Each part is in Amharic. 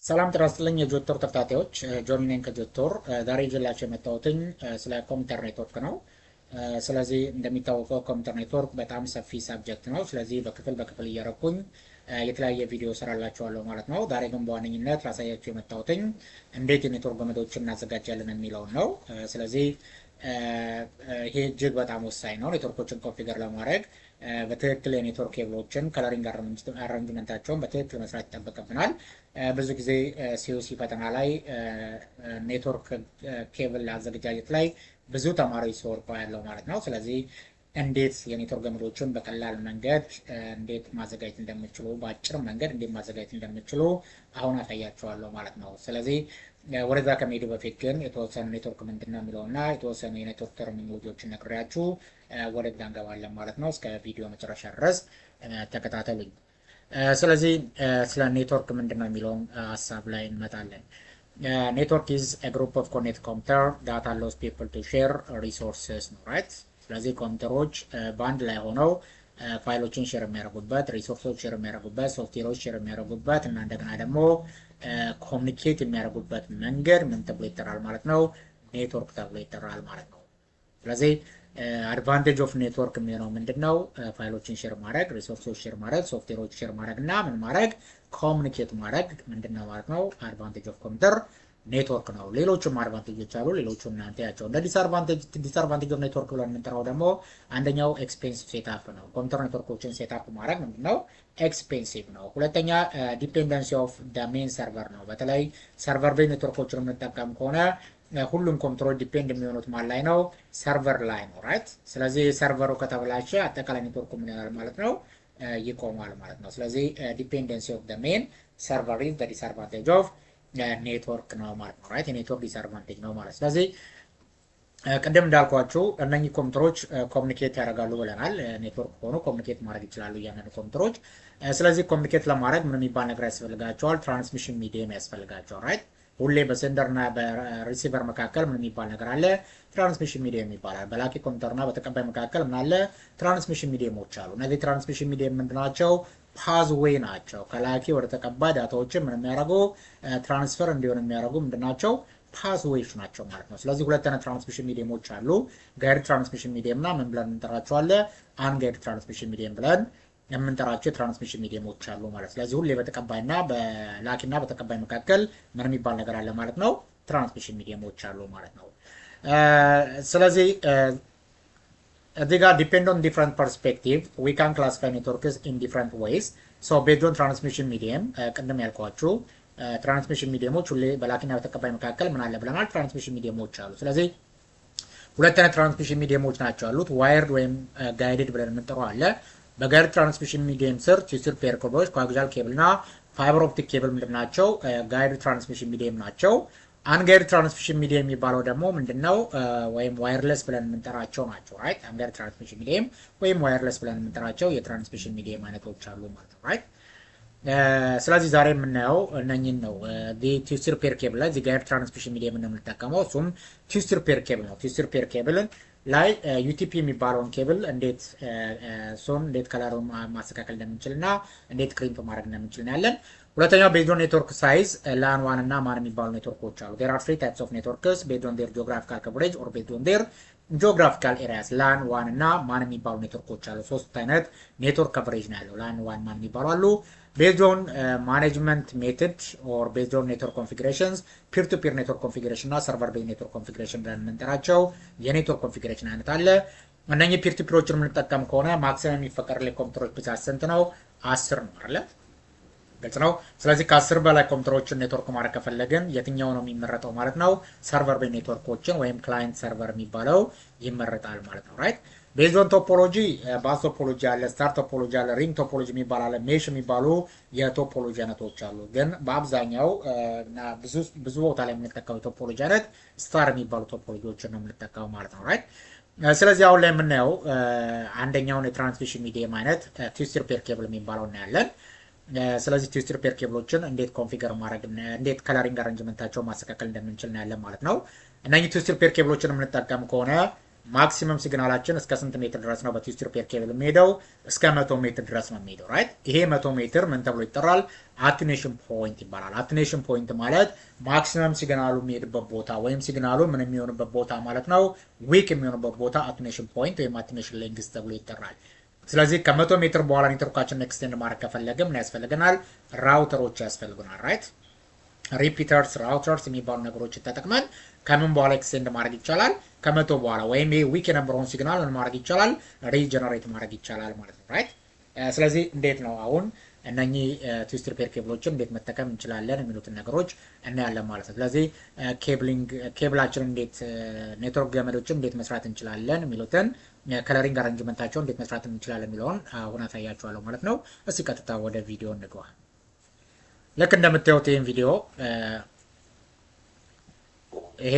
ሰላም ጤና ይስጥልኝ የጆቶር ተከታታዮች ጆኒ ነኝ ከጆቶር። ዛሬ ይዤላችሁ የመጣሁትኝ ስለ ኮምፒውተር ኔትወርክ ነው። ስለዚህ እንደሚታወቀው ኮምፒውተር ኔትወርክ በጣም ሰፊ ሳብጀክት ነው። ስለዚህ በክፍል እያረኩኝ የተለያየ ቪዲዮ ሰራላችኋለሁ ማለት ነው። ዛሬ ግን በዋነኝነት ላሳያችሁ የመጣሁትኝ እንዴት የኔትወርክ ገመዶችን እናዘጋጃለን የሚለውን ነው። ስለዚህ ይሄ እጅግ በጣም ወሳኝ ነው። ኔትወርኮችን ኮንፊገር ለማድረግ በትክክል የኔትወርክ ኬብሎችን ከለሪንግ አረንጅመንታቸውን በትክክል መስራት ይጠበቅብናል። ብዙ ጊዜ ሲዩሲ ፈተና ላይ ኔትወርክ ኬብል አዘገጃጀት ላይ ብዙ ተማሪዎች ሲወርቁ ያለው ማለት ነው። ስለዚህ እንዴት የኔትወርክ ገመዶችን በቀላል መንገድ እንዴት ማዘጋጀት እንደምችሉ በአጭር መንገድ እንዴት ማዘጋጀት እንደምችሉ አሁን አሳያችኋለሁ ማለት ነው። ስለዚህ ወደዛ ከመሄዱ በፊት ግን የተወሰኑ ኔትወርክ ምንድነው የሚለውና የተወሰኑ የኔትወርክ ተርሚኖሎጂዎችን ነግሬያችሁ ወደዛ እንገባለን ማለት ነው። እስከ ቪዲዮ መጨረሻ ድረስ ተከታተሉኝ። ስለዚህ ስለ ኔትወርክ ምንድነው የሚለውን ሀሳብ ላይ እንመጣለን። ኔትወርክ ኢዝ a group of connected computer that allows people to share resources ነው right። ስለዚህ ኮምፒውተሮች በአንድ ላይ ሆነው ፋይሎችን ሼር የሚያደርጉበት፣ ሪሶርሶች ሼር የሚያደርጉበት፣ ሶፍትዌሮች ሼር የሚያደርጉበት እና እንደገና ደግሞ ኮሚኒኬት የሚያደርጉበት መንገድ ምን ተብሎ ይጠራል ማለት ነው? ኔትወርክ ተብሎ ይጠራል ማለት ነው። ስለዚህ አድቫንቴጅ ኦፍ ኔትወርክ የሚሆነው ምንድነው? ፋይሎችን ሼር ማድረግ፣ ሪሶርሶች ሼር ማድረግ፣ ሶፍትዌሮች ሼር ማድረግ እና ምን ማድረግ ኮሚኒኬት ማድረግ ምንድነው ማለት ነው? አድቫንቴጅ ኦፍ ኮምፒውተር ኔትወርክ ነው። ሌሎችም አድቫንቴጆች አሉ። ሌሎቹም እናንተ ያቸው። እንደ ዲስአድቫንቴጅ ኦፍ ኔትወርክ ብለን የምንጠራው ደግሞ አንደኛው ኤክስፔንሲቭ ሴትአፕ ነው። ኮምፒውተር ኔትወርኮችን ሴትአፕ ማድረግ ምንድነው? ኤክስፔንሲቭ ነው። ሁለተኛ ዲፔንደንሲ ኦፍ ደ ሜን ሰርቨር ነው። በተለይ ሰርቨር ቤዝ ኔትወርኮችን የምንጠቀም ከሆነ ሁሉም ኮምፒውተሮች ዲፔንድ የሚሆኑት ማን ላይ ነው? ሰርቨር ላይ ነው ራይት። ስለዚህ ሰርቨሩ ከተበላሸ አጠቃላይ ኔትወርኩ ምን ይሆናል ማለት ነው? ይቆማል ማለት ነው። ስለዚህ ዲፔንደንሲ ኦፍ ደ ሜን ሰርቨር ኢዝ ዘ ዲስአድቫንቴጅ ኦፍ ኔትወርክ ነው ማለት ነው ራይት። የኔትወርክ ዲስአድቫንቴጅ ነው ማለት። ስለዚህ ቅድም እንዳልኳችሁ እነኚህ ኮምፒውተሮች ኮሚኒኬት ያደርጋሉ ብለናል። ኔትወርክ ሆኖ ኮሚኒኬት ማድረግ ይችላሉ እያንዳንዱ ኮምፒውተሮች። ስለዚህ ኮሚኒኬት ለማድረግ ምን የሚባል ነገር ያስፈልጋቸዋል? ትራንስሚሽን ሚዲየም ያስፈልጋቸዋል ራይት። ሁሌ በሴንደር እና በሪሲቨር መካከል ምን የሚባል ነገር አለ? ትራንስሚሽን ሚዲየም ይባላል። በላኪ ኮምፒውተር እና በተቀባይ መካከል ምን አለ? ትራንስሚሽን ሚዲየሞች አሉ። እነዚህ ትራንስሚሽን ሚዲየም ምንድናቸው? ፓዝዌይ ናቸው። ከላኪ ወደ ተቀባይ ዳታዎችን ምን የሚያደርጉ ትራንስፈር እንዲሆን የሚያደርጉ ምንድናቸው? ፓዝዌይስ ናቸው ማለት ነው። ስለዚህ ሁለት አይነት ትራንስሚሽን ሚዲየሞች አሉ። ጋይድ ትራንስሚሽን ሚዲየም እና ምን ብለን እንጠራቸዋለን? አንጋይድ ትራንስሚሽን ሚዲየም ብለን የምንጠራቸው የትራንስሚሽን ሚዲየሞች አሉ ማለት። ስለዚህ ሁሌ በተቀባይና በላኪና በተቀባይ መካከል ምን የሚባል ነገር አለ ማለት ነው? ትራንስሚሽን ሚዲየሞች አሉ ማለት ነው። ስለዚህ እዚህ ጋር ዲፔንድ ኦን ዲፍረንት ፐርስፔክቲቭ ዊ ካን ክላሲፋይ ኔትወርክስ ኢን ዲፍረንት ዌይስ ሶ ቤዝድ ኦን ትራንስሚሽን ሚዲየም። ቅድም ያልኳችሁ ትራንስሚሽን ሚዲየሞች ሁሌ በላኪና በተቀባይ መካከል ምን አለ ብለናል? ትራንስሚሽን ሚዲየሞች አሉ። ስለዚህ ሁለት አይነት ትራንስሚሽን ሚዲየሞች ናቸው ያሉት። ዋየርድ ወይም ጋይድድ ብለን የምንጠራው አለ። በጋይድ ትራንስሚሽን ሚዲየም ስር ቲዩብ ፔር ኬብሎች፣ ኮአክሲያል ኬብል እና ፋይበር ኦፕቲክ ኬብል ምንድን ናቸው? ጋይድ ትራንስሚሽን ሚዲየም ናቸው። አንጋይድ ትራንስሚሽን ሚዲየም የሚባለው ደግሞ ምንድነው? ወይም ዋየርለስ ብለን የምንጠራቸው ናቸው ራይት። አንጋይድ ትራንስሚሽን ሚዲየም ወይም ዋየርለስ ብለን የምንጠራቸው የትራንስሚሽን ሚዲየም አይነቶች አሉ ማለት ነው ራይት። ስለዚህ ዛሬ የምናየው እነኝን ነው። ቲዩብ ፔር ኬብል ላይ ጋይድ ትራንስሚሽን ሚዲየም ነው የምንጠቀመው። እሱም ቲዩብ ፔር ኬብል ነው። ቲዩብ ፔር ኬብልን ላይ ዩቲፒ የሚባለውን ኬብል እንዴት ከለሩን ማስተካከል እንደምንችል እና እንዴት ክሪምፕ ማድረግ እንደምንችል ያለን። ሁለተኛው ቤዝድ ኦን ኔትወርክ ሳይዝ ላን ዋን እና ማን የሚባሉ ኔትወርኮች አሉ። there are three types of networks based on their geographical coverage or based on their geographical areas ላን ዋን እና ማን የሚባሉ ኔትወርኮች አሉ። ሶስት አይነት ኔትወርክ ከቨሬጅ ነው ያለው። ላን ዋን ማን የሚባሉ አሉ። based on management method or based on network configurations peer to peer network configuration እና server based network configuration ብለን የምንጠራቸው የኔትወርክ ኮንፊግሬሽን አይነት አለ። እነኚህ ፒር ቱ ፒሮችን የምንጠቀም ከሆነ ማክሲመም የሚፈቀድልን ኮምፒውተሮች ብዛት ስንት ነው? 10 ነው አይደል? ግልጽ ነው። ስለዚህ ከ10 በላይ ኮምፒውተሮችን ኔትወርክ ማድረግ ከፈለግን የትኛው ነው የሚመረጠው ማለት ነው? ሰርቨር ቤዝ ኔትወርኮችን ወይም ክላይንት ሰርቨር የሚባለው ይመረጣል ማለት ነው ራይት። ቤዝድ ኦን ቶፖሎጂ ባስ ቶፖሎጂ አለ፣ ስታር ቶፖሎጂ አለ፣ ሪንግ ቶፖሎጂ የሚባል አለ፣ ሜሽ የሚባሉ የቶፖሎጂ አይነቶች አሉ። ግን በአብዛኛው እና ብዙ ቦታ ላይ የምንጠቀመው ቶፖሎጂ አይነት ስታር የሚባሉ ቶፖሎጂዎችን ነው የምንጠቀመው ማለት ነው ራይት። ስለዚህ አሁን ላይ የምናየው አንደኛውን የትራንስሚሽን ሚዲየም አይነት ቲዩብ ፔር ኬብል የሚባለው እናያለን። ስለዚህ ቲዩብ ፔር ኬብሎችን እንዴት ኮንፊገር ማድረግ እንዴት ከለሪንግ አሬንጅመንታቸውን ማስተካከል እንደምንችል እናያለን ማለት ነው። እነኚህ ቲዩብ ፔር ኬብሎችን የምንጠቀም ከሆነ ማክሲመም ሲግናላችን እስከ ስንት ሜትር ድረስ ነው በትዊስት ሪፔር ኬብል የሚሄደው? እስከ 100 ሜትር ድረስ ነው የሚሄደው ራይት። ይሄ 100 ሜትር ምን ተብሎ ይጠራል? አቴኑዌሽን ፖይንት ይባላል። አቴኑዌሽን ፖይንት ማለት ማክሲመም ሲግናሉ የሚሄድበት ቦታ ወይም ሲግናሉ ምን የሚሆንበት ቦታ ማለት ነው። ዊክ የሚሆንበት ቦታ አቴኑዌሽን ፖይንት ወይም አቴኑዌሽን ሌንግዝ ተብሎ ይጠራል። ስለዚህ ከ100 ሜትር በኋላ ኔትወርካችንን ኤክስቴንድ ማድረግ ከፈለገ ምን ያስፈልገናል? ራውተሮች ያስፈልጉናል ራይት። ሪፒተርስ ራውተርስ የሚባሉ ነገሮችን ተጠቅመን ከምን በኋላ ኤክስቴንድ ማድረግ ይቻላል? ከ100 በኋላ ወይም ይሄ ዊክ የነበረውን ሲግናል ምን ማድረግ ይቻላል? ሪጀነሬት ማድረግ ይቻላል ማለት ነው ራይት። ስለዚህ እንዴት ነው አሁን እነኚህ ትዊስት ሪፔር ኬብሎችን እንዴት መጠቀም እንችላለን የሚሉትን ነገሮች እናያለን ማለት ነው። ስለዚህ ኬብላችንን እንዴት ኔትወርክ ገመዶችን እንዴት መስራት እንችላለን የሚሉትን ከለሪንግ አሬንጅመንታቸውን እንዴት መስራት እንችላለን የሚለውን አሁን አሳያችኋለሁ ማለት ነው። እስቲ ቀጥታ ወደ ቪዲዮ እንግባ። ልክ እንደምታዩት ይህን ቪዲዮ ይሄ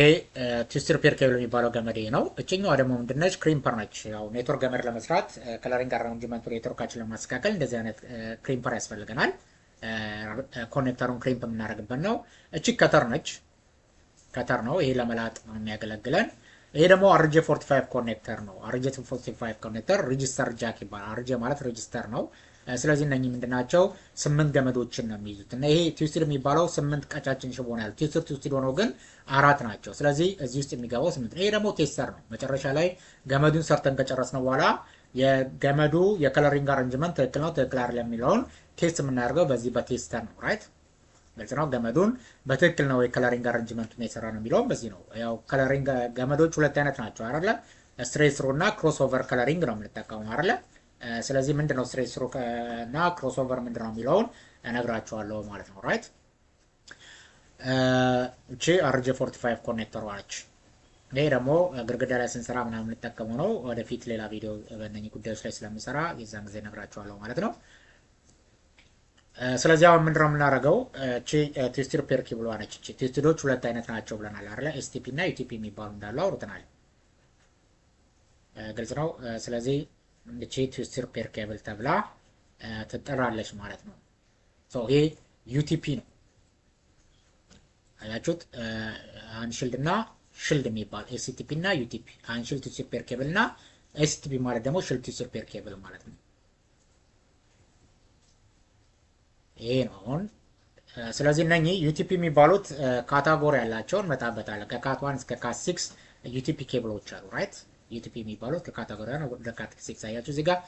ትዊስት ሪፔር ኬብል የሚባለው ገመድ ነው። እችኛዋ ደግሞ ምንድነች? ክሪምፐር ነች። ያው ኔትወርክ ገመድ ለመስራት ከለሪንግ አሬንጅመንቱ ኔትወርካችን ለማስተካከል እንደዚህ አይነት ክሪምፐር ያስፈልገናል። ኮኔክተሩን ክሪምፕ የምናደርግበት ነው። እቺ ከተር ነች። ከተር ነው። ይሄ ለመላጥ ነው የሚያገለግለን። ይሄ ደግሞ አርጄ 45 ኮኔክተር ነው። አርጄ 45 ኮኔክተር ሬጂስተር ጃክ ይባላል። አርጄ ማለት ሬጂስተር ነው። ስለዚህ እነኚህ ምንድናቸው? 8 ገመዶችን ነው የሚይዙት እና ይሄ ትዊስትድ የሚባለው 8 ቀጫጭን ሽቦ ነው ያለው። ትዊስትድ ሆነው ግን 4 ናቸው። ስለዚህ እዚህ ውስጥ የሚገባው 8 ነው። ይሄ ደግሞ ቴስተር ነው። መጨረሻ ላይ ገመዱን ሰርተን ከጨረስነው በኋላ የገመዱ የከለሪንግ አሬንጅመንት ትክክል ነው ትክክል አይደለም የሚለውን ቴስት የምናደርገው በዚህ በቴስተር ነው ራይት። ግልጽ ነው። ገመዱን በትክክል ነው የከለሪንግ አሬንጅመንቱን የሰራ ነው የሚለውም በዚህ ነው። ያው ከለሪንግ ገመዶች ሁለት አይነት ናቸው አይደለ? ስትሬት ስሩ እና ክሮስ ኦቨር ከለሪንግ ነው የምንጠቀመው አይደለ? ስለዚህ ምንድነው ስትሬት ስሩ እና ክሮስ ኦቨር ምንድነው የሚለውን እነግራችኋለሁ ማለት ነው ራይት። እቺ አርጄ 45 ኮኔክተር ዋለች። ይሄ ደግሞ ግድግዳ ላይ ስንሰራ ምናምን የምንጠቀመው ነው። ወደፊት ሌላ ቪዲዮ በእነኚህ ጉዳዮች ላይ ስለምሰራ የዛን ጊዜ እነግራችኋለሁ ማለት ነው። ስለዚህ አሁን ምንድነው የምናደርገው? እቺ ትዊስት ሪፔር ኬብል ነች። እቺ ትዊስትዶች ሁለት አይነት ናቸው ብለናል አይደለ? ኤስቲፒ እና ዩቲፒ የሚባሉ እንዳሉ አውርተናል። ግልጽ ነው። ስለዚህ እቺ ትዊስት ሪፔር ኬብል ተብላ ትጠራለች ማለት ነው። ይሄ ዩቲፒ ነው። አያችሁት? አንሺልድ እና ሽልድ የሚባል ኤስቲፒ እና ዩቲፒ። አንሺልድ ትዊስት ሪፔር ኬብል እና ኤስቲፒ ማለት ደግሞ ሽልድ ትዊስት ሪፔር ኬብል ማለት ነው። ይሄ ነው አሁን። ስለዚህ እነኚህ ዩቲፒ የሚባሉት ካታጎሪ ያላቸውን መጣበታለን። ከካት 1 እስከ ካት 6 ዩቲፒ ኬብሎች አሉ ራይት። ዩቲፒ የሚባሉት ከካታጎሪ 1 ወደ ካት 6 አያችሁ እዚህ ጋር።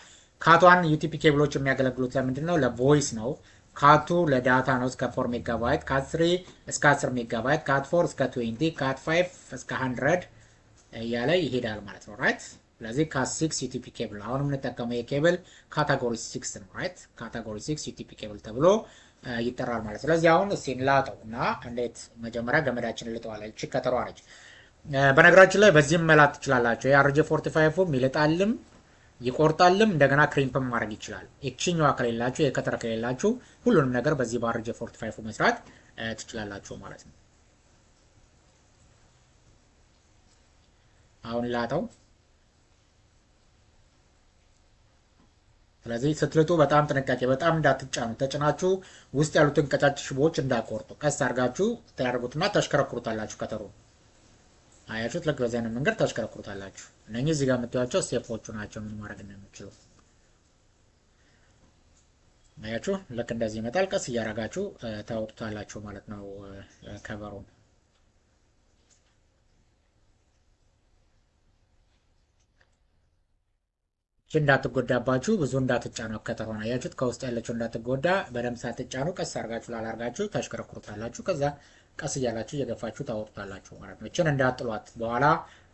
ካት 1 ዩቲፒ ኬብሎች የሚያገለግሉት ለምንድን ነው? ለቮይስ ነው። ካት 2 ለዳታ ነው እስከ 4 ሜጋባይት፣ ካት 3 እስከ 10 ሜጋባይት፣ ካት 4 እስከ 20፣ ካት 5 እስከ 100 እያለ ይሄዳል ማለት ነው ራይት። ስለዚህ ካት 6 ዩቲፒ ኬብል ነው። አሁን የምንጠቀመው የኬብል ካታጎሪ 6 ነው ራይት። ካታጎሪ 6 ዩቲፒ ኬብል ተብሎ ይጠራል ማለት። ስለዚህ አሁን እስቲ እንላጠው እና እንዴት መጀመሪያ ገመዳችንን ልጠዋለን። እቺ ከተሯ ነች። በነገራችን ላይ በዚህም መላጥ ትችላላችሁ። የአርጄ 45 ይልጣልም ይቆርጣልም እንደገና ክሪምፕም ማድረግ ይችላል። እቺኛዋ ከሌላችሁ የከተር ከሌላችሁ ሁሉንም ነገር በዚህ በአርጄ 45 መስራት ትችላላችሁ ማለት ነው። አሁን ላጠው። ስለዚህ ስትልጡ በጣም ጥንቃቄ፣ በጣም እንዳትጫኑ። ተጭናችሁ ውስጥ ያሉትን ቀጫጭ ሽቦዎች እንዳቆርጡ ቀስ አድርጋችሁ ታደርጉትና ታሽከረክሩታላችሁ። ከተሩ አያችሁት? ልክ በዚህ አይነት መንገድ ታሽከረክሩታላችሁ። እነኚህ እዚህ ጋር የምታዩቸው ስቴፖቹ ናቸው ምን ማድረግ እንደምትችሉ። አያችሁ? ልክ እንደዚህ ይመጣል። ቀስ እያደረጋችሁ ታወጡታላችሁ ማለት ነው ከበሩን። እንዳትጎዳባችሁ ብዙ እንዳትጫኑ ከተሆነ አያችሁት? ከውስጥ ያለችው እንዳትጎዳ በደንብ ሳትጫኑ ቀስ አድርጋችሁ ላላርጋችሁ ታሽከረክሩታላችሁ። ከዛ ቀስ እያላችሁ እየገፋችሁ ታወጡታላችሁ ማለት ነው። እችን እንዳጥሏት። በኋላ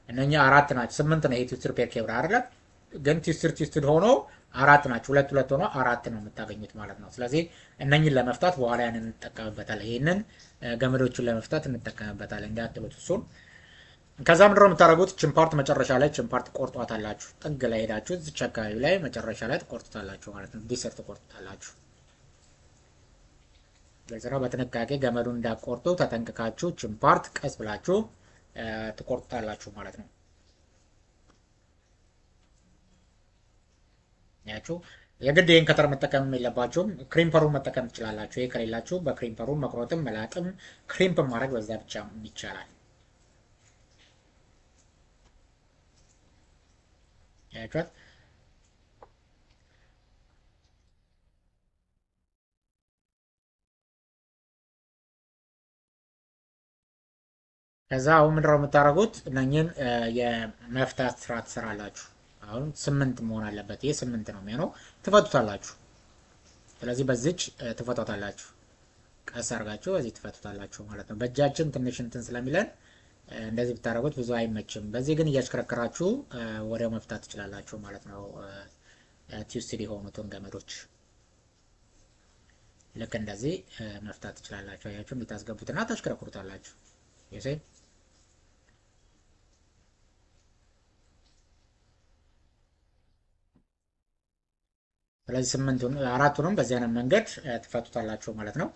እነኛ 4 ናቸው። 8 ነው ይሄ ትዊስት ሪፔር ኬብል አይደለ? ግን ትዊስትድ ሆኖ 4 ናቸው። ሁለት ሆኖ 4 ነው የምታገኙት ማለት ነው። ስለዚህ እነኝን ለመፍታት በኋላ ያንን እንጠቀምበታለን። ይሄንን ገመዶችን ለመፍታት እንጠቀምበታለን። እንዳጥሉት እሱን። ከዛ ምንድን ነው የምታደርጉት? ችምፓርት መጨረሻ ላይ ችምፓርት ቆርጧታላችሁ። ጥግ ላይ ሄዳችሁ እዚች አካባቢ ላይ መጨረሻ ላይ ትቆርጡታላችሁ ማለት ነው። ዲሰር ትቆርጡታላችሁ። ግልጽ ነው። በጥንቃቄ ገመዱን እንዳቆርጡ ተጠንቅቃችሁ ችምፓርት ቀስ ብላችሁ ትቆርጡታላችሁ ማለት ነው። ያችሁ የግድ ይህን ከተር መጠቀም የለባችሁም። ክሪምፐሩን መጠቀም ትችላላችሁ። ይሄ ከሌላችሁ በክሪምፐሩ መቁረጥም መላጥም ክሪምፕ ማድረግ በዛ ብቻ ይቻላል። አያችኋት። ከዛ አሁን ምንድነው የምታደርጉት? እነኝን የመፍታት ስራ ትሰራላችሁ። አሁን 8 መሆን አለበት። ይሄ 8 ነው የሚሆነው። ትፈቱታላችሁ። ስለዚህ በዚች ትፈቷታላችሁ። ቀስ አድርጋችሁ በዚህ ትፈቱታላችሁ ማለት ነው። በእጃችን ትንሽ እንትን ስለሚለን እንደዚህ ብታደርጉት ብዙ አይመችም። በዚህ ግን እያሽከረከራችሁ ወዲያው መፍታት ትችላላችሁ ማለት ነው። ቲውስድ የሆኑትን ገመዶች ልክ እንደዚህ መፍታት ትችላላችሁ። አያችሁ፣ እንዲታስገቡትና ታሽከረክሩታላችሁ። ይሄ ስለዚህ 8ቱን 4ቱንም በዚህ አይነት መንገድ ትፈቱታላችሁ ማለት ነው።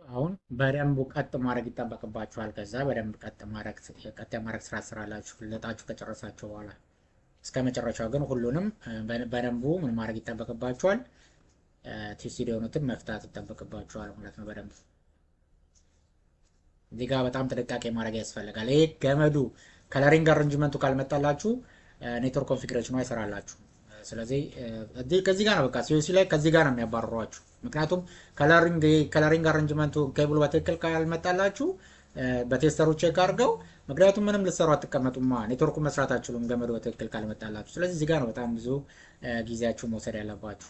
አሁን በደንብ ቀጥ ማድረግ ይጠበቅባችኋል። ከዛ በደንብ ቀጥ የማድረግ ስራ ስራላችሁ ልጣችሁ ከጨረሳችሁ በኋላ እስከ መጨረሻው ግን ሁሉንም በደንቡ ምን ማድረግ ይጠበቅባችኋል? ቲውስድ የሆኑትን መፍታት ይጠበቅባችኋል ማለት ነው። በደንብ እዚህ ጋር በጣም ጥንቃቄ ማድረግ ያስፈልጋል። ይሄ ገመዱ ከለሪንግ አሬንጅመንቱ ካልመጣላችሁ ኔትወርክ ኮንፊግሬሽኑ አይሰራላችሁ። ስለዚህ ከዚህ ጋር ነው በቃ ሲዩሲ ላይ ከዚህ ጋር ነው የሚያባርሯችሁ። ምክንያቱም ከለሪንግ አሬንጅመንቱ ኬብሉ በትክክል ካልመጣላችሁ በቴስተሩ ቼክ አድርገው፣ ምክንያቱም ምንም ልትሰሩ አትቀመጡማ፣ ኔትወርኩ መስራት አትችሉም ገመዱ በትክክል ካልመጣላችሁ። ስለዚህ እዚህ ጋር ነው በጣም ብዙ ጊዜያችሁ መውሰድ ያለባችሁ።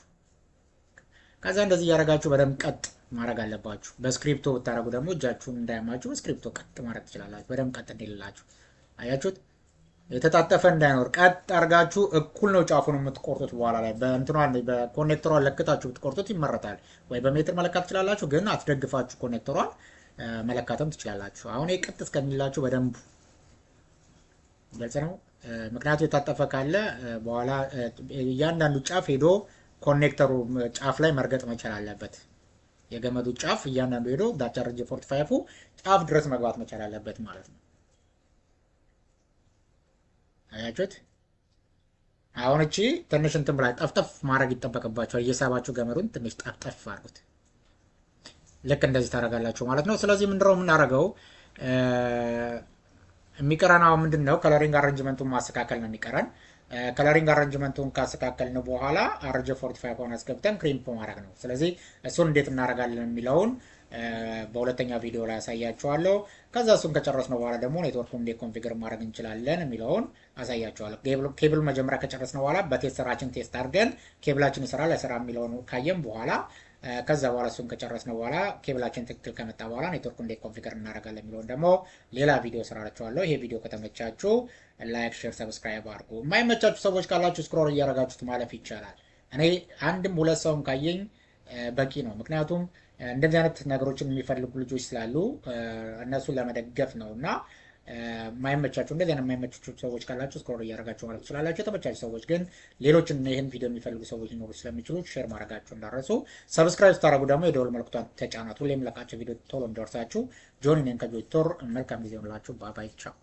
ከዛ እንደዚህ እያደረጋችሁ በደንብ ቀጥ ማድረግ አለባችሁ። በስክሪፕቶ ብታደረጉ ደግሞ እጃችሁን እንዳያማችሁ በስክሪፕቶ ቀጥ ማድረግ ትችላላችሁ። በደንብ ቀጥ እንዲልላችሁ አያችሁት። የተጣጠፈ እንዳይኖር ቀጥ አድርጋችሁ እኩል ነው ጫፉን የምትቆርጡት። በኋላ ላይ በእንትኗን በኮኔክተሯን ለክታችሁ ብትቆርጡት ይመረጣል። ወይ በሜትር መለካት ትችላላችሁ፣ ግን አትደግፋችሁ ኮኔክተሯን መለካትም ትችላላችሁ። አሁን ቀጥ እስከሚላችሁ በደንብ ግልጽ ነው። ምክንያቱ የታጠፈ ካለ በኋላ እያንዳንዱ ጫፍ ሄዶ ኮኔክተሩ ጫፍ ላይ መርገጥ መቻል አለበት። የገመዱ ጫፍ እያንዳንዱ ሄዶ ዳቻ ርጅ 45 ጫፍ ድረስ መግባት መቻል አለበት ማለት ነው። አያችሁት? አሁን እቺ ትንሽ እንትን ብላ ጠፍጠፍ ማድረግ ይጠበቅባችኋል። እየሳባችሁ ገመዱን ትንሽ ጠፍጠፍ አድርጉት። ልክ እንደዚህ ታደርጋላችሁ ማለት ነው። ስለዚህ ምንድነው የምናደርገው? የሚቀረን አሁን ምንድን ነው? ከለሪንግ አሬንጅመንቱን ማስተካከል ነው የሚቀረን። ከለሪንግ አሬንጅመንቱን ካስተካከልን በኋላ አርጀ 45 ሆነ አስገብተን ክሪምፕ ማድረግ ነው። ስለዚህ እሱን እንዴት እናደርጋለን የሚለውን በሁለተኛ ቪዲዮ ላይ አሳያችኋለሁ። ከዛ እሱን ከጨረስነው በኋላ ደግሞ ኔትወርኩን እንዴት ኮንፊገር ማድረግ እንችላለን የሚለውን አሳያችኋለሁ። ኬብል መጀመሪያ ከጨረስነው በኋላ በቴስተራችን ቴስት አድርገን ኬብላችን ይሰራል አይሰራ የሚለውን ካየን በኋላ ከዛ በኋላ እሱን ከጨረስነው በኋላ ኬብላችን ትክክል ከመጣ በኋላ ኔትወርኩ እንዴት ኮንፊገር እናደርጋለን የሚለውን ደግሞ ሌላ ቪዲዮ ስራላችኋለሁ። ይሄ ቪዲዮ ከተመቻችሁ ላይክ፣ ሼር፣ ሰብስክራይብ አድርጉ። የማይመቻችሁ ሰዎች ካላችሁ ስክሮል እያደረጋችሁት ማለፍ ይቻላል። እኔ አንድም ሁለት ሰውም ካየኝ በቂ ነው። ምክንያቱም እንደዚህ አይነት ነገሮችን የሚፈልጉ ልጆች ስላሉ እነሱን ለመደገፍ ነው። እና የማይመቻችሁ እንደዚህ አይነት የማይመቻችሁ ሰዎች ካላችሁ ስክሮል እያደረጋችሁ ማለት ትችላላችሁ። የተመቻችሁ ሰዎች ግን ሌሎችን ይህን ቪዲዮ የሚፈልጉ ሰዎች ሊኖሩ ስለሚችሉ ሼር ማድረጋችሁ እንዳረሱ። ሰብስክራይብ ስታደረጉ ደግሞ የደወል መልክቷን ተጫናቱ። ሁሌ የምለቃቸው ቪዲዮ ቶሎ እንዲደርሳችሁ። ጆኒ ነኝ ከጆይቶር። መልካም ጊዜ ሆንላችሁ። ባባይ ቻው።